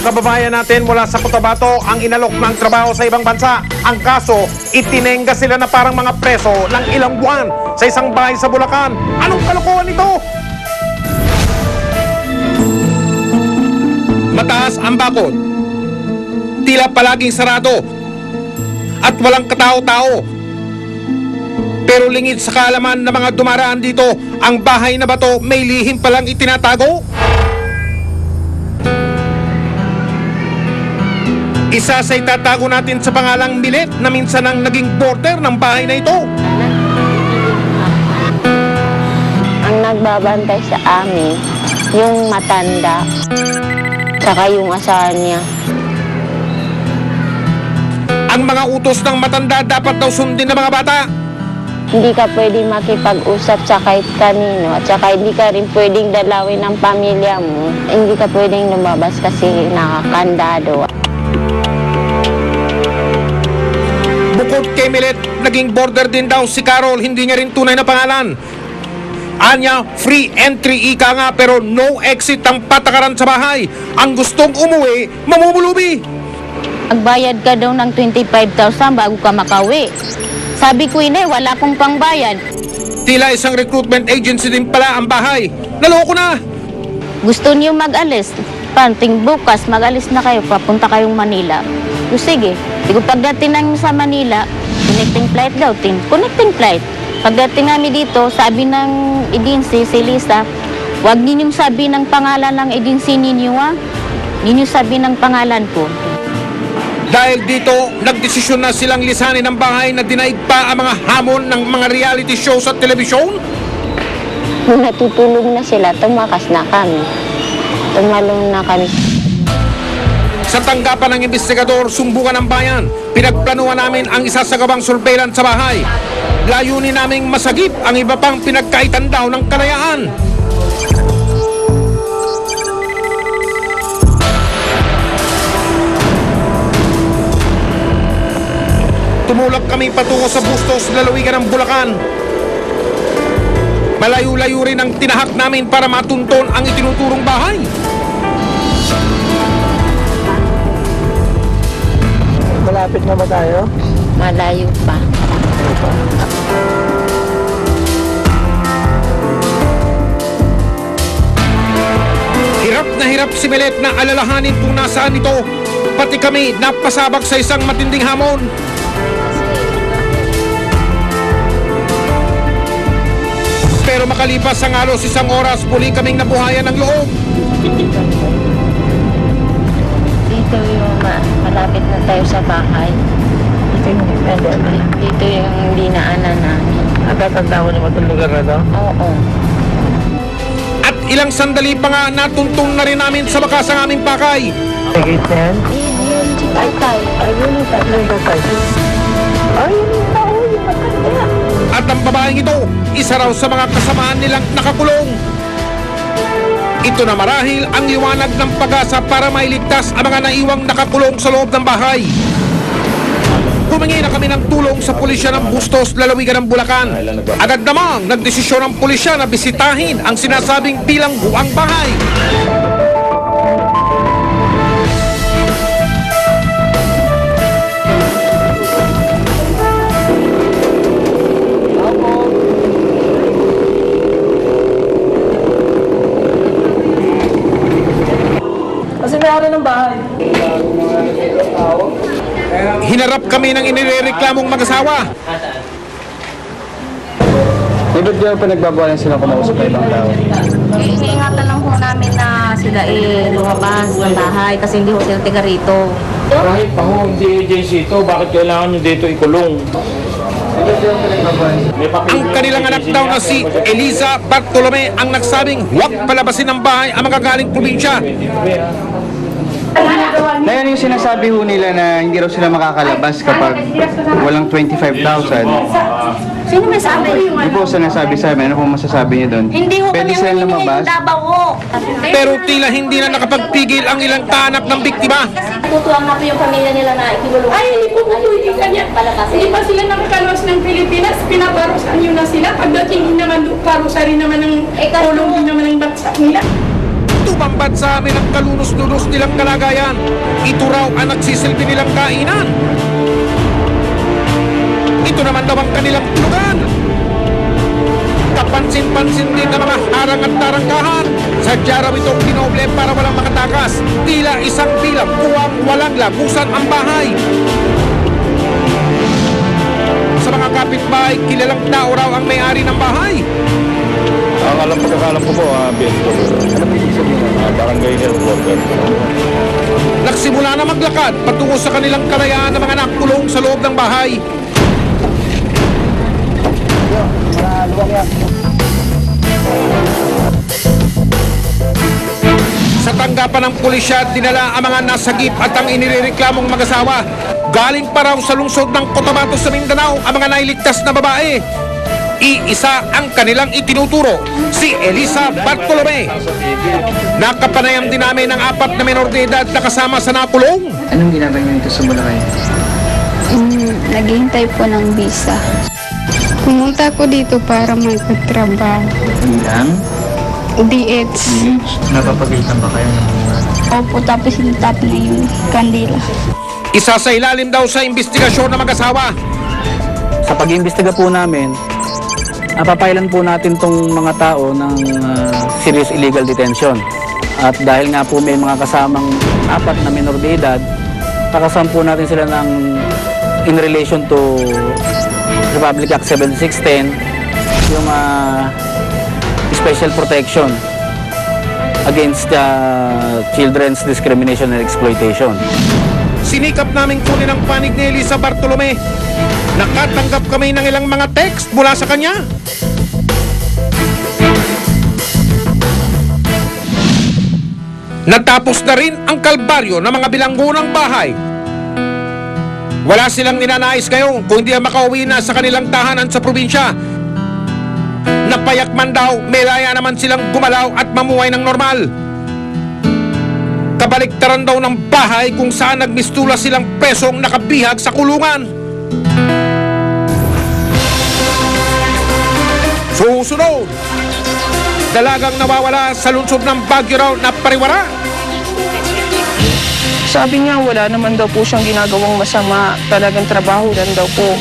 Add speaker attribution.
Speaker 1: kababayan natin mula sa Cotabato ang inalok ng trabaho sa ibang bansa. Ang kaso, itinengga sila na parang mga preso ng ilang buwan sa isang bahay sa Bulacan. Anong kalokohan ito? Mataas ang bakod. Tila palaging sarado at walang katao-tao. Pero lingid sa kaalaman ng mga dumaraan dito, ang bahay na bato may lihim palang itinatago. Isa sa itatago natin sa pangalang Milet na minsan ang naging border ng bahay na ito.
Speaker 2: Ang nagbabantay sa amin, yung matanda, saka yung asawa niya.
Speaker 1: Ang mga utos ng matanda dapat daw sundin ng mga bata.
Speaker 2: Hindi ka pwedeng makipag-usap sa kahit kanino, at saka hindi ka rin pwedeng dalawin ng pamilya mo. Hindi ka pwedeng lumabas kasi nakakandado.
Speaker 1: Bukod kay Milet, naging border din daw si Carol, hindi niya rin tunay na pangalan. Anya, free entry ika nga pero no exit ang patakaran sa bahay. Ang gustong umuwi, mamumulubi.
Speaker 2: Magbayad ka daw ng 25,000 bago ka makauwi. Sabi ko wala akong pangbayad.
Speaker 1: Tila isang recruitment agency din pala ang bahay. Naloko na!
Speaker 2: Gusto niyo mag-alis? Panting bukas, mag-alis na kayo, papunta kayong Manila. O sige, pagdating namin sa Manila, connecting flight daw, connecting flight. Pagdating namin dito, sabi ng agency, si Lisa, huwag ninyong sabi ng pangalan ng agency ninyo, ha? Ninyo sabi ng pangalan ko.
Speaker 1: Dahil dito, nagdesisyon na silang lisanin ang bahay na dinaig pa ang mga hamon ng mga reality show sa telebisyon.
Speaker 2: Nung natutulog na sila, tumakas na kami. Tumalong na kami.
Speaker 1: Sa tanggapan ng investigador, sumbukan ng bayan, pinagplanuhan namin ang isasagawang surveillance sa bahay. Layunin naming masagip ang iba pang pinagkaitan daw ng kalayaan. Tumulak kami patungo sa Bustos, lalawigan ng Bulacan. Malayo-layo rin ang tinahak namin para matunton ang itinuturong bahay.
Speaker 3: Malapit na ba tayo?
Speaker 2: Malayo pa.
Speaker 1: Hirap na hirap si Milet na alalahanin kung nasaan ito. Pati kami napasabak sa isang matinding hamon. Pero makalipas ang halos isang oras, muli kaming nabuhayan ng loob.
Speaker 2: Dito yung malapit na tayo sa bahay. Dito yung dinaanan namin.
Speaker 3: Natatanda mo naman itong lugar na to?
Speaker 2: Oo.
Speaker 1: At ilang sandali pa nga natuntun na rin namin sa bakas ang aming pakay.
Speaker 3: Tigit na yan?
Speaker 2: Ay, tayo.
Speaker 3: Ayun yung tatlo yung tatay. Ayun yung tao, yung matanda.
Speaker 1: At ang babaeng ito, isa raw sa mga kasamaan nilang nakakulong. Ito na marahil ang liwanag ng pag-asa para mailigtas ang mga naiwang nakakulong sa loob ng bahay. Humingi na kami ng tulong sa pulisya ng Bustos, lalawigan ng Bulacan. Agad namang nagdesisyon ang pulisya na bisitahin ang sinasabing bilangguang bahay.
Speaker 3: Kasi may ari ng bahay.
Speaker 1: Hinarap kami ng inireklamong mag-asawa.
Speaker 4: Ba't di pa nagbabawalan sila kumausap ng ibang tao?
Speaker 2: Iniingatan lang po namin na sila lumabas ng bahay kasi hindi hotel tiga rito.
Speaker 5: Kahit pa ho, hindi agency ito, bakit kailangan nyo dito ikulong?
Speaker 1: Ang kanilang anak daw na si Eliza Bartolome ang nagsabing huwag palabasin ng bahay ang magagaling probinsya.
Speaker 4: Na yan yung sinasabi ho nila na hindi raw sila makakalabas kapag walang 25,000.
Speaker 2: Sino may sabi?
Speaker 4: Hindi po sinasabi sa amin. Ano po masasabi niyo doon?
Speaker 2: Hindi ho
Speaker 4: Pwede
Speaker 2: kami
Speaker 4: sila
Speaker 2: humingi ng
Speaker 4: lumabas?
Speaker 2: Davao ho.
Speaker 1: Pero tila hindi na nakapagpigil ang ilang kaanak ng biktima.
Speaker 2: Tutuwang na po yung pamilya nila na ikinulong.
Speaker 6: Ay, hindi po pwede kanya.
Speaker 2: Pala kasi.
Speaker 6: Hindi pa sila nakakaluwas ng Pilipinas, pinaparusan nyo na sila. Pagdating din naman, parusa rin naman ng tulong din naman ng bansa nila.
Speaker 1: Sumambat sa amin ang kalunos-lunos nilang kalagayan. Ito raw ang nagsisilbi nilang kainan. Ito naman daw ang kanilang tulugan. Kapansin-pansin din ng mga harang at tarangkahan. Sadya raw itong dinoble para walang makatakas. Tila isang bilang buwang walang lagusan ang bahay. Sa mga kapitbahay, kilalang tao raw ang may-ari ng bahay.
Speaker 5: Ang pagkakalam ko po, BSO. Ano po ibig sabihin? Barangay Health Worker.
Speaker 1: Nagsimula na maglakad patungo sa kanilang kalayaan ng mga nakulong sa loob ng bahay. Sa tanggapan ng pulisya, dinala ang mga nasagip at ang inirereklamong mag-asawa. Galing pa raw sa lungsod ng Cotabato sa Mindanao ang mga nailigtas na babae. Iisa ang kanilang itinuturo, si Elisa Bartolome. Nakapanayam din namin ng 4 na menor de edad na kasama sa nakulong.
Speaker 4: Anong ginagawa niyo dito sa Boracay?
Speaker 7: Naghihintay po ng visa. Pumunta ko dito para magtrabaho.
Speaker 4: Bilang?
Speaker 7: DH.
Speaker 4: Napapagalitan ba kayo ng mga...
Speaker 7: Opo, tapos itap na yung kandila.
Speaker 1: Isa sa ilalim daw sa investigasyon ng mag-asawa.
Speaker 8: Sa pag-iimbestiga po namin, napapailan po natin tong mga tao ng serious illegal detention. At dahil nga po may mga kasamang 4 na minor de edad, kakasama po natin sila ng in relation to Republic Act 7610, yung special protection against children's discrimination and exploitation.
Speaker 1: Sinikap naming kunin ang panig ni Elisa Bartolome. Nakatanggap kami ng ilang mga text mula sa kanya. Natapos na rin ang kalbaryo ng mga bilanggo ng bahay. Wala silang ninanais ngayon kung hindi ang makauwi na sa kanilang tahanan sa probinsya. Napayak man daw, may laya naman silang gumalaw at mamuhay ng normal. Kabaliktaran daw ng bahay kung saan nagmistula silang presong nakabihag sa kulungan. Susunod, dalagang nawawala sa lungsod ng Baguio raw na pariwara.
Speaker 3: Sabi niya wala naman daw po siyang ginagawang masama. Talagang trabaho lang daw po.